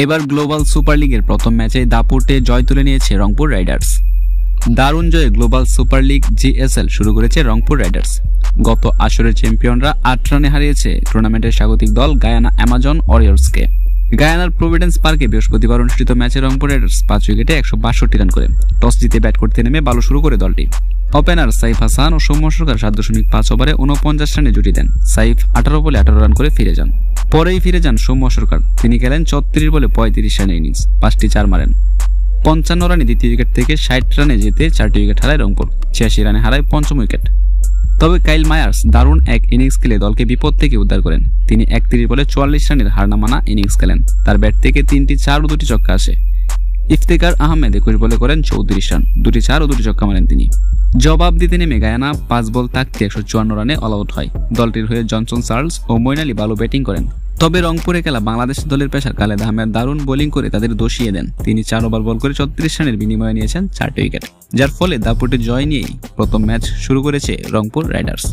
এবার global super লিগের প্রথম ম্যাচে দাপুটে জয় তুলে নিয়েছে রংপুর রাইডার্স। দারুণ জয়ে গ্লোবাল সুপার লিগ জিএসএল শুরু করেছে রংপুর রাইডার্স। গত আসরের চ্যাম্পিয়নরা ৮ রানে হারিয়েছে টুর্নামেন্টের স্বাগতিক দল গায়ানা অ্যামাজন ওয়ারিয়র্সকে। গায়ানার প্রভিডেন্স পার্কে বৃহস্পতিবার অনুষ্ঠিত ম্যাচে রংপুর রাইডার্স ৫ উইকেটে ১৬২ রান করে টস জিতে ব্যাট করতে নেমে ভালো শুরু করে দলটি। ওপেনার সাইফ হাসান ও সৌম্য সরকার ৭.৫ ওভারে ৪৯ রানে জুটি দেন। সাইফ ১৮ বলে ১৮ রান করে ফিরে যান। পরেই ফিরে যান সৌম্য সরকার, তিনি খেলেন ৩৬ বলে ৩৫ রানের ইনিংস, ৫টি ৪ মারেন। ৫৫ রানে দ্বিতীয় উইকেট থেকে ৬০ রানে জিতে ৪টি উইকেট হারায় রংপুর, ৮৬ রানে হারায় পঞ্চম উইকেট। তবে কাইল মায়ার্স দারুণ এক ইনিংস খেলে দলকে বিপদ থেকে উদ্ধার করেন। তিনি ৩১ বলে ৪৪ রানের হারনামানা ইনিংস খেলেন। তার ব্যাট থেকে ৩টি ৪ ও ২টি ছক্কা আসে। ইফতেখার আহমেদ ২১ বলে করেন ৩৪ রান, ২টি ৪ ও ২টি ছক্কা মারেন তিনি। জবাব দিতে নেমে গায়ানা ৫ বল থাকতে ১৫৪ রানে অল আউট হয়। দলটির হয়ে জনসন চার্লস ও মঈন আলী ভালো ব্যাটিং করেন। তবে রংপুরে খেলা বাংলাদেশ দলের পেসার খালেদ আহমেদ দারুণ বোলিং করে তাদের দোষিয়ে দেন। তিনি ৪ ওভার বল করে ৩৬ রানের বিনিময়ে নিয়েছেন ৪টি উইকেট, যার ফলে দাপুটে জয় নিয়েই প্রথম ম্যাচ শুরু করেছে রংপুর রাইডার্স।